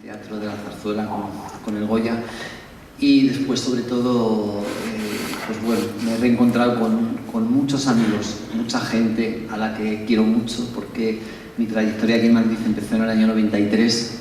Teatro de la Zarzuela con el Goya, y después sobre todo pues bueno, me he reencontrado con muchos amigos, mucha gente a la que quiero mucho, porque mi trayectoria aquí en Madrid empezó en el año 93,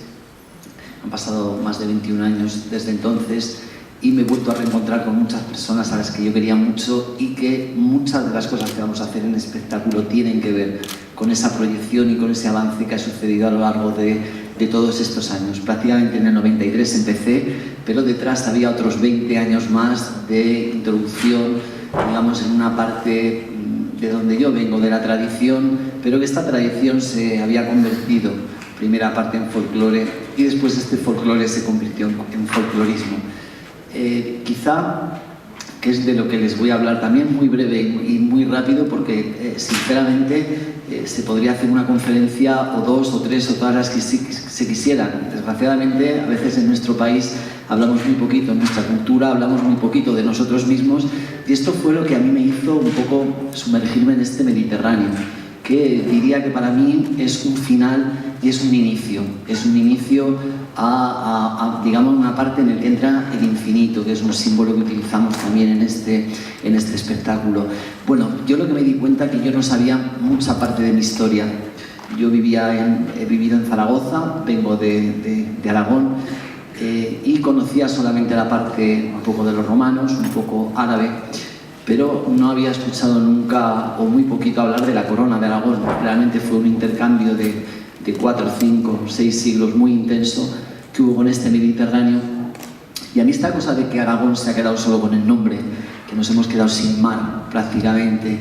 han pasado más de 21 años desde entonces, y me he vuelto a reencontrar con muchas personas a las que yo quería mucho, y que muchas de las cosas que vamos a hacer en espectáculo tienen que ver con esa proyección y con ese avance que ha sucedido a lo largo de todos estos años. Prácticamente en el 93 empecé, pero detrás había otros 20 años más de introducción, digamos, en una parte de donde yo vengo, de la tradición, pero que esta tradición se había convertido, primera parte en folclore, y después este folclore se convirtió en folclorismo. Quizá, que es de lo que les voy a hablar también, muy breve y muy rápido, porque sinceramente se podría hacer una conferencia o dos o tres o todas las que se quisieran. Desgraciadamente, a veces en nuestro país hablamos muy poquito, en nuestra cultura hablamos muy poquito de nosotros mismos, y esto fue lo que a mí me hizo un poco sumergirme en este Mediterráneo, que diría que para mí es un final y es un inicio a digamos, una parte en la que entra el infinito, que es un símbolo que utilizamos también en este espectáculo. Bueno, yo lo que me di cuenta es que yo no sabía mucha parte de mi historia. Yo he vivido en Zaragoza, vengo de Aragón, y conocía solamente la parte un poco de los romanos, un poco árabe, pero no había escuchado nunca o muy poquito hablar de la corona de Aragón. Realmente fue un intercambio de 4, 5, 6 siglos muy intenso que hubo con este Mediterráneo. Y a mí esta cosa de que Aragón se ha quedado solo con el nombre, que nos hemos quedado sin mar prácticamente,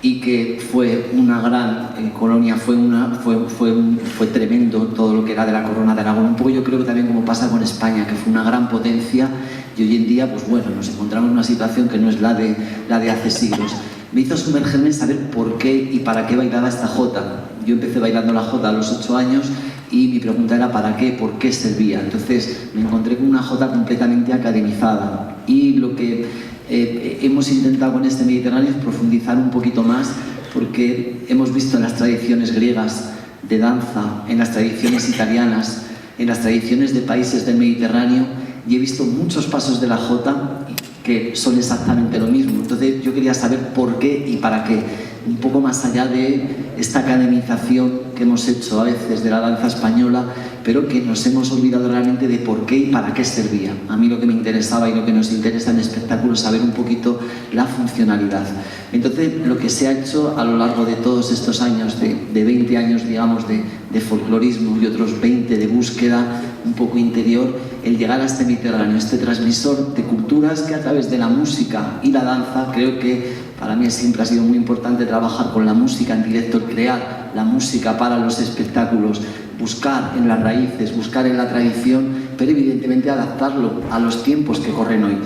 y que fue una gran colonia, fue tremendo todo lo que era de la corona de Aragón. Un poco yo creo que también como pasa con España, que fue una gran potencia, y hoy en día, pues bueno, nos encontramos en una situación que no es la de hace siglos. Me hizo sumergerme en saber por qué y para qué bailaba esta jota. Yo empecé bailando la jota a los 8 años y mi pregunta era ¿para qué? ¿Por qué servía? Entonces me encontré con una jota completamente academizada, y lo que hemos intentado con este Mediterráneo es profundizar un poquito más, porque hemos visto en las tradiciones griegas de danza, en las tradiciones italianas, en las tradiciones de países del Mediterráneo, y he visto muchos pasos de la jota que son exactamente lo mismo. Entonces yo quería saber por qué y para qué, un poco más allá de esta academización que hemos hecho a veces de la danza española, pero que nos hemos olvidado realmente de por qué y para qué servía. A mí lo que me interesaba y lo que nos interesa en el espectáculo es saber un poquito la funcionalidad. Entonces lo que se ha hecho a lo largo de todos estos años, de 20 años digamos de folclorismo y otros 20 de búsqueda un poco interior, el llegar a este Mediterráneo, este transmisor de culturas que a través de la música y la danza, creo que para mí siempre ha sido muy importante trabajar con la música en directo, crear la música para los espectáculos, buscar en las raíces, buscar en la tradición, pero evidentemente adaptarlo a los tiempos que corren hoy.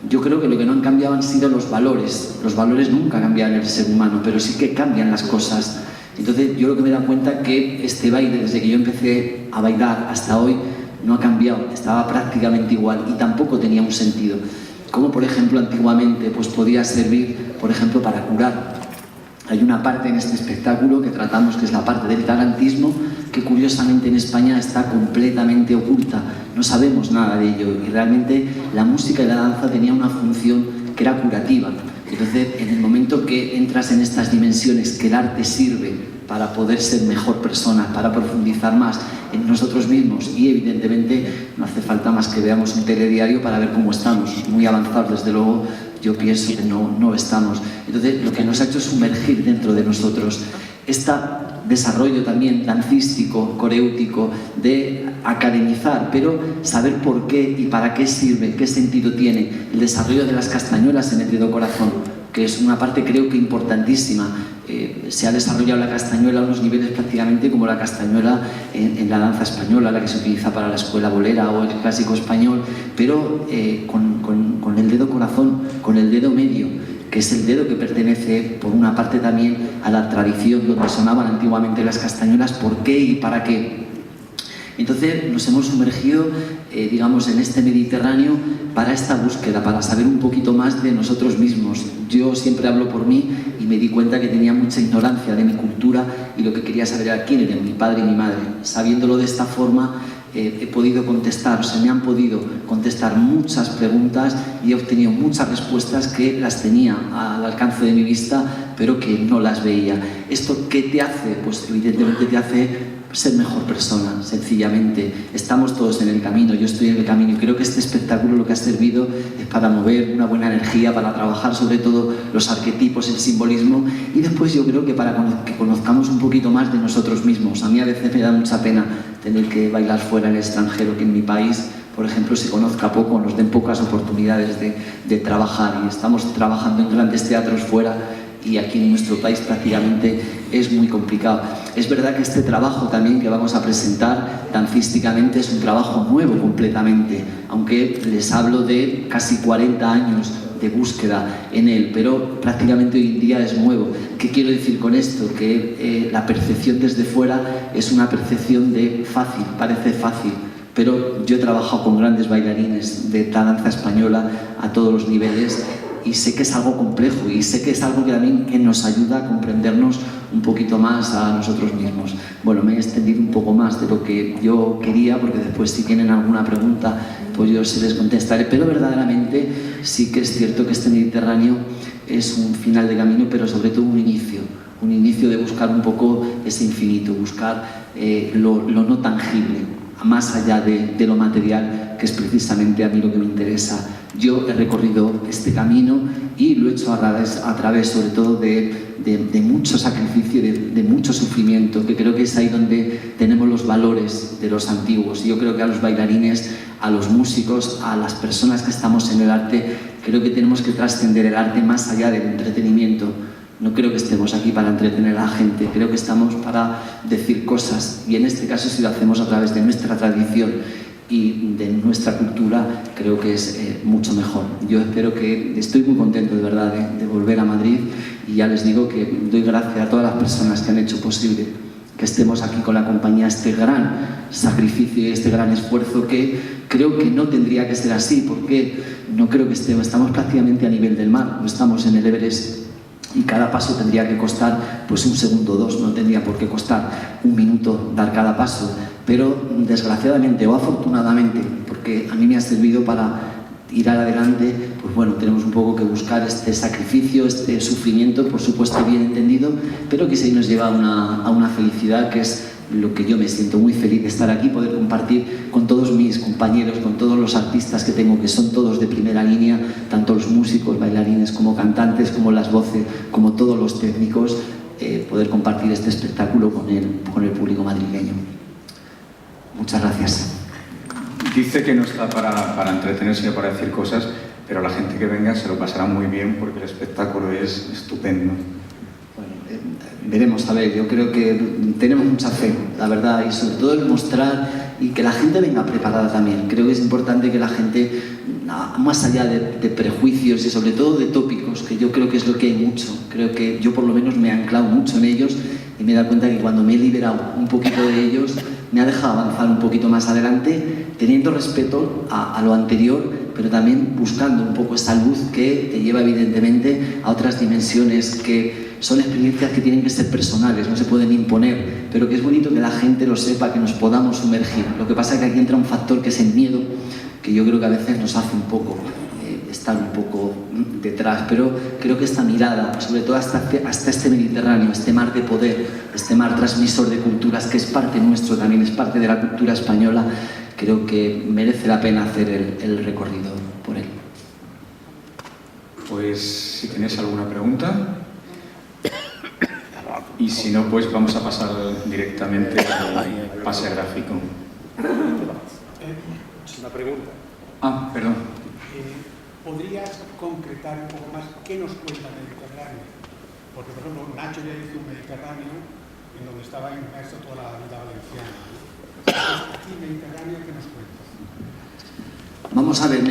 Yo creo que lo que no han cambiado han sido los valores. Los valores nunca cambian en el ser humano, pero sí que cambian las cosas. Entonces yo lo que me he dado cuenta es que este baile, desde que yo empecé a bailar hasta hoy, no ha cambiado, estaba prácticamente igual y tampoco tenía un sentido. Como por ejemplo antiguamente pues podía servir, por ejemplo, para curar. Hay una parte en este espectáculo que tratamos, que es la parte del tarantismo, que curiosamente en España está completamente oculta, no sabemos nada de ello, y realmente la música y la danza tenían una función que era curativa. Entonces, en el momento que entras en estas dimensiones, que el arte sirve para poder ser mejor persona, para profundizar más en nosotros mismos, y evidentemente no hace falta más que veamos un telediario para ver cómo estamos, muy avanzados desde luego, yo pienso que no estamos. Entonces lo que nos ha hecho es sumergir dentro de nosotros este desarrollo también dancístico, coréutico, de academizar, pero saber por qué y para qué sirve, qué sentido tiene el desarrollo de las castañuelas en el dedo corazón, que es una parte creo que importantísima. Se ha desarrollado la castañuela a unos niveles prácticamente como la castañuela en la danza española, la que se utiliza para la escuela bolera o el clásico español, pero con el dedo corazón, con el dedo medio, que es el dedo que pertenece por una parte también a la tradición donde sonaban antiguamente las castañuelas, por qué y para qué. Entonces nos hemos sumergido, digamos, en este Mediterráneo para esta búsqueda, para saber un poquito más de nosotros mismos. Yo siempre hablo por mí y me di cuenta que tenía mucha ignorancia de mi cultura, y lo que quería saber era quién eran mi padre y mi madre. Sabiéndolo de esta forma, he podido contestar, o se me han podido contestar muchas preguntas y he obtenido muchas respuestas que las tenía al alcance de mi vista, pero que no las veía. ¿Esto qué te hace? Pues evidentemente te hace ser mejor persona, sencillamente. Estamos todos en el camino, yo estoy en el camino y creo que este espectáculo lo que ha servido es para mover una buena energía, para trabajar sobre todo los arquetipos, el simbolismo, y después yo creo que para que conozcamos un poquito más de nosotros mismos. A mí a veces me da mucha pena tener que bailar fuera en el extranjero, que en mi país, por ejemplo, se conozca poco, nos den pocas oportunidades de trabajar, y estamos trabajando en grandes teatros fuera y aquí en nuestro país prácticamente es muy complicado. Es verdad que este trabajo también que vamos a presentar dancísticamente es un trabajo nuevo completamente, aunque les hablo de casi 40 años de búsqueda en él, pero prácticamente hoy en día es nuevo. ¿Qué quiero decir con esto? Que la percepción desde fuera es una percepción de fácil, parece fácil, pero yo he trabajado con grandes bailarines de la danza española a todos los niveles y sé que es algo complejo y sé que es algo que también que nos ayuda a comprendernos un poquito más a nosotros mismos. Bueno, me he extendido un poco más de lo que yo quería, porque después si tienen alguna pregunta pues yo se les contestaré, pero verdaderamente sí que es cierto que este Mediterráneo es un final de camino, pero sobre todo un inicio de buscar un poco ese infinito, buscar lo no tangible, más allá de lo material, que es precisamente a mí lo que me interesa. Yo he recorrido este camino y lo he hecho a través sobre todo de mucho sacrificio, de mucho sufrimiento, que creo que es ahí donde tenemos los valores de los antiguos. Y yo creo que a los bailarines, a los músicos, a las personas que estamos en el arte, creo que tenemos que trascender el arte más allá del entretenimiento. No creo que estemos aquí para entretener a la gente, creo que estamos para decir cosas, y en este caso si lo hacemos a través de nuestra tradición y de nuestra cultura, creo que es mucho mejor. Yo espero que, estoy muy contento de verdad de volver a Madrid, y ya les digo que doy gracias a todas las personas que han hecho posible que estemos aquí con la compañía, este gran sacrificio y este gran esfuerzo, que creo que no tendría que ser así, porque no creo que estamos prácticamente a nivel del mar, no estamos en el Everest, y cada paso tendría que costar pues un segundo o dos, no tendría por qué costar un minuto dar cada paso, pero desgraciadamente o afortunadamente, porque a mí me ha servido para ir adelante, pues bueno, tenemos un poco que buscar este sacrificio, este sufrimiento, por supuesto bien entendido, pero que sí nos lleva a una felicidad, que es lo que yo me siento muy feliz de estar aquí, poder compartir con todos mis compañeros, con todos los artistas que tengo, que son todos de primera línea, tanto los músicos, bailarines, como cantantes, como las voces, como todos los técnicos, poder compartir este espectáculo con el público madrileño. Muchas gracias. Dice que no está para entretenerse, para decir cosas, pero la gente que venga se lo pasará muy bien porque el espectáculo es estupendo. Veremos, a ver, yo creo que tenemos mucha fe, la verdad, y sobre todo el mostrar y que la gente venga preparada también. Creo que es importante que la gente, más allá de prejuicios y sobre todo de tópicos, que yo creo que es lo que hay mucho, creo que yo por lo menos me he anclado mucho en ellos y me he dado cuenta que cuando me he liberado un poquito de ellos, me ha dejado avanzar un poquito más adelante, teniendo respeto a lo anterior, pero también buscando un poco esa luz que te lleva evidentemente a otras dimensiones, que son experiencias que tienen que ser personales, no se pueden imponer, pero que es bonito que la gente lo sepa, que nos podamos sumergir. Lo que pasa es que aquí entra un factor que es el miedo, que yo creo que a veces nos hace un poco estar un poco detrás, pero creo que esta mirada, sobre todo hasta este Mediterráneo, este mar de poder, este mar transmisor de culturas, que es parte nuestro también, es parte de la cultura española, creo que merece la pena hacer el recorrido por él. Pues si tenéis alguna pregunta, y si no, pues vamos a pasar directamente al pase gráfico. Una pregunta. Ah, perdón. ¿Podrías concretar un poco más qué nos cuenta el Mediterráneo? Porque, por ejemplo, Nacho ya hizo un Mediterráneo en donde estaba inmerso toda la vida valenciana. Aquí, Mediterráneo, ¿qué nos cuenta? Vamos a ver,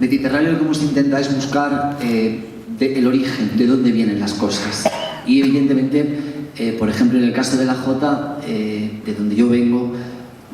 Mediterráneo lo que hemos intentado es buscar el origen, de dónde vienen las cosas. Y evidentemente, por ejemplo, en el caso de la Jota, de donde yo vengo,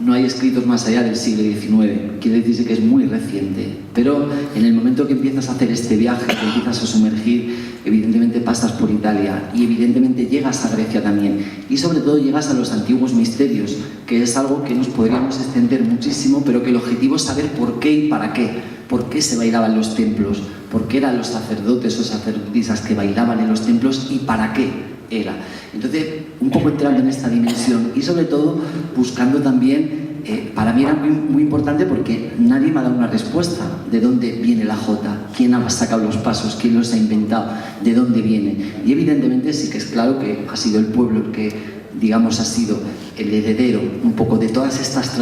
no hay escritos más allá del siglo XIX, quiere decirse que es muy reciente, pero en el momento que empiezas a hacer este viaje, que empiezas a sumergir, evidentemente pasa pasas por Italia y evidentemente llegas a Grecia también y sobre todo llegas a los antiguos misterios, que es algo que nos podríamos extender muchísimo, pero que el objetivo es saber por qué y para qué. ¿Por qué se bailaban los templos? ¿Por qué eran los sacerdotes o sacerdotisas que bailaban en los templos y para qué era? Entonces, un poco entrando en esta dimensión y sobre todo buscando también, para mí era muy importante porque nadie me ha dado una respuesta de dónde viene la jota, quién ha sacado los pasos, quién los ha inventado, de dónde viene. Y evidentemente sí que es claro que ha sido el pueblo el que, digamos, ha sido el heredero un poco de todas estas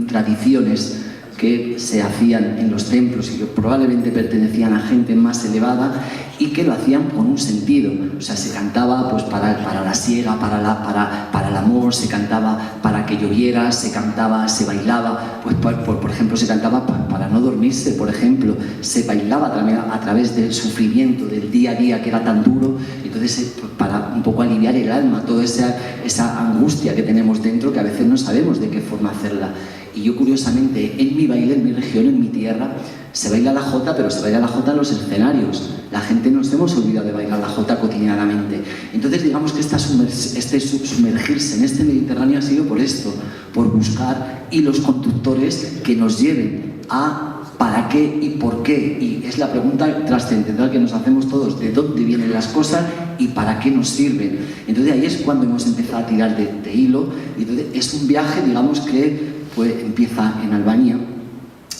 tradiciones que se hacían en los templos y que probablemente pertenecían a gente más elevada y que lo hacían con un sentido. O sea, se cantaba pues para la siega, para el amor, se cantaba para que lloviera, se cantaba, se bailaba, pues por ejemplo se cantaba para no dormirse, por ejemplo, se bailaba también a través del sufrimiento, del día a día que era tan duro, entonces pues, para un poco aliviar el alma, toda esa angustia que tenemos dentro que a veces no sabemos de qué forma hacerla. Y yo curiosamente, en mi baile, en mi región, en mi tierra, se baila la jota, pero se baila la jota en los escenarios. La gente nos hemos olvidado de bailar la jota cotidianamente. Entonces digamos que este sumergirse en este Mediterráneo ha sido por esto, por buscar hilos conductores que nos lleven a para qué y por qué. Y es la pregunta trascendental que nos hacemos todos, de dónde vienen las cosas y para qué nos sirven. Entonces ahí es cuando hemos empezado a tirar de hilo. Y entonces es un viaje, digamos, que empieza en Albania,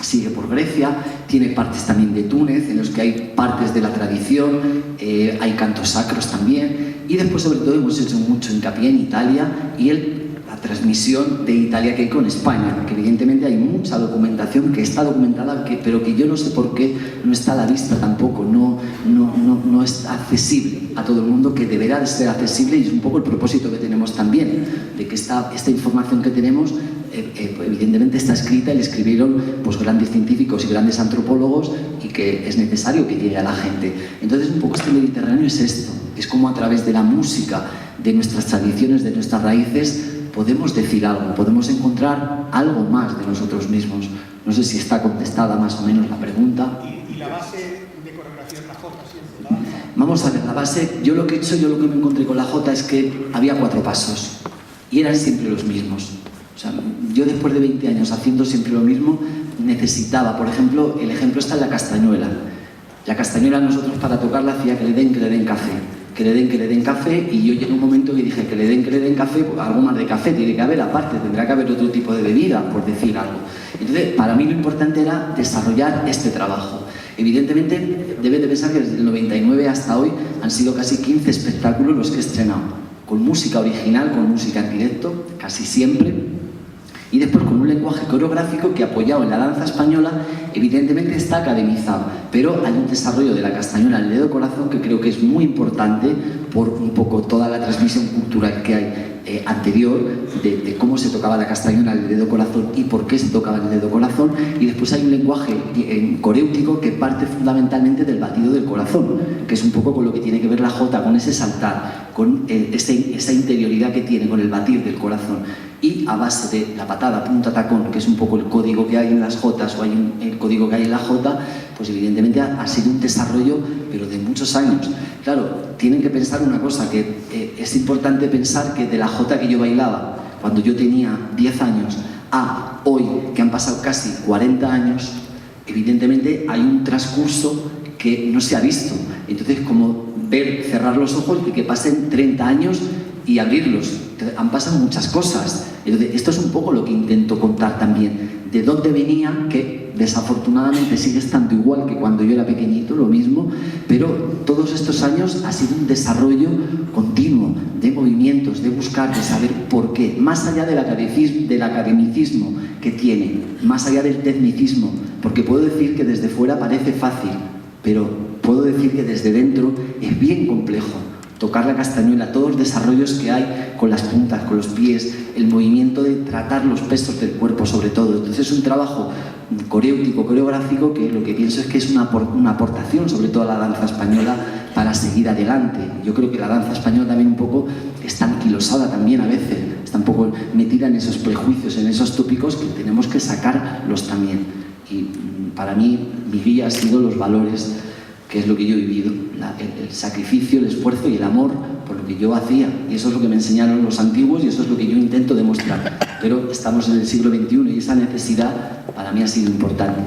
sigue por Grecia, tiene partes también de Túnez, en los que hay partes de la tradición, hay cantos sacros también, y después sobre todo hemos hecho mucho hincapié en Italia y la transmisión de Italia que hay con España, que evidentemente hay mucha documentación que está documentada, pero que yo no sé por qué no está a la vista tampoco, no es accesible a todo el mundo, que deberá de ser accesible, y es un poco el propósito que tenemos también, de que esta información que tenemos evidentemente está escrita y la escribieron pues, grandes científicos y grandes antropólogos, y que es necesario que llegue a la gente. Entonces un poco este Mediterráneo es esto, es como a través de la música, de nuestras tradiciones, de nuestras raíces, podemos decir algo, podemos encontrar algo más de nosotros mismos. No sé si está contestada más o menos la pregunta. ¿Y la base de coreografía es la jota siempre? Vamos a ver, la base, yo lo que me encontré con la jota es que había 4 pasos y eran siempre los mismos. O sea, yo después de 20 años haciendo siempre lo mismo, necesitaba, por ejemplo, el ejemplo está en la castañuela. La castañuela nosotros para tocarla hacía que le den café, que le den café, y yo llegué a un momento que dije que le den café, pues algo más de café tiene que haber, aparte tendrá que haber otro tipo de bebida, por decir algo. Entonces, para mí lo importante era desarrollar este trabajo. Evidentemente, deben de pensar que desde el 99 hasta hoy han sido casi 15 espectáculos los que he estrenado, con música original, con música en directo, casi siempre. Y después con un lenguaje coreográfico que, apoyado en la danza española, evidentemente está academizado, pero hay un desarrollo de la castañuela en Ledo Corazón que creo que es muy importante por un poco toda la transmisión cultural que hay anterior de cómo se tocaba la castañuela en el Ledo Corazón y por qué se tocaba en el Ledo Corazón. Y después hay un lenguaje coréutico que parte fundamentalmente del batido del corazón, que es un poco con lo que tiene que ver la jota, con ese saltar, con esa interioridad que tiene, con el batir del corazón. Y a base de la patada, punta, tacón, que es un poco el código que hay en las jotas, o hay el código que hay en la jota, pues evidentemente ha sido un desarrollo, pero de muchos años. Claro, tienen que pensar una cosa, que es importante pensar que de la jota que yo bailaba cuando yo tenía 10 años a hoy, que han pasado casi 40 años, evidentemente hay un transcurso que no se ha visto. Entonces, como cerrar los ojos y que pasen 30 años y abrirlos. Han pasado muchas cosas. Entonces, esto es un poco lo que intento contar también. De dónde venía, que desafortunadamente sigue estando igual que cuando yo era pequeñito, lo mismo, pero todos estos años ha sido un desarrollo continuo de movimientos, de buscar, de saber por qué, más allá del academicismo que tiene, más allá del tecnicismo, porque puedo decir que desde fuera parece fácil, pero puedo decir que desde dentro es bien complejo. Tocar la castañuela, todos los desarrollos que hay con las puntas, con los pies, el movimiento de tratar los pesos del cuerpo sobre todo. Entonces es un trabajo coreótico, coreográfico, que lo que pienso es que es una aportación sobre todo a la danza española para seguir adelante. Yo creo que la danza española también un poco está anquilosada también a veces, está un poco metida en esos prejuicios, en esos tópicos que tenemos que sacarlos también. Y para mí, mi guía ha sido los valores que es lo que yo he vivido, el sacrificio, el esfuerzo y el amor por lo que yo hacía. Y eso es lo que me enseñaron los antiguos y eso es lo que yo intento demostrar. Pero estamos en el siglo XXI y esa necesidad para mí ha sido importante.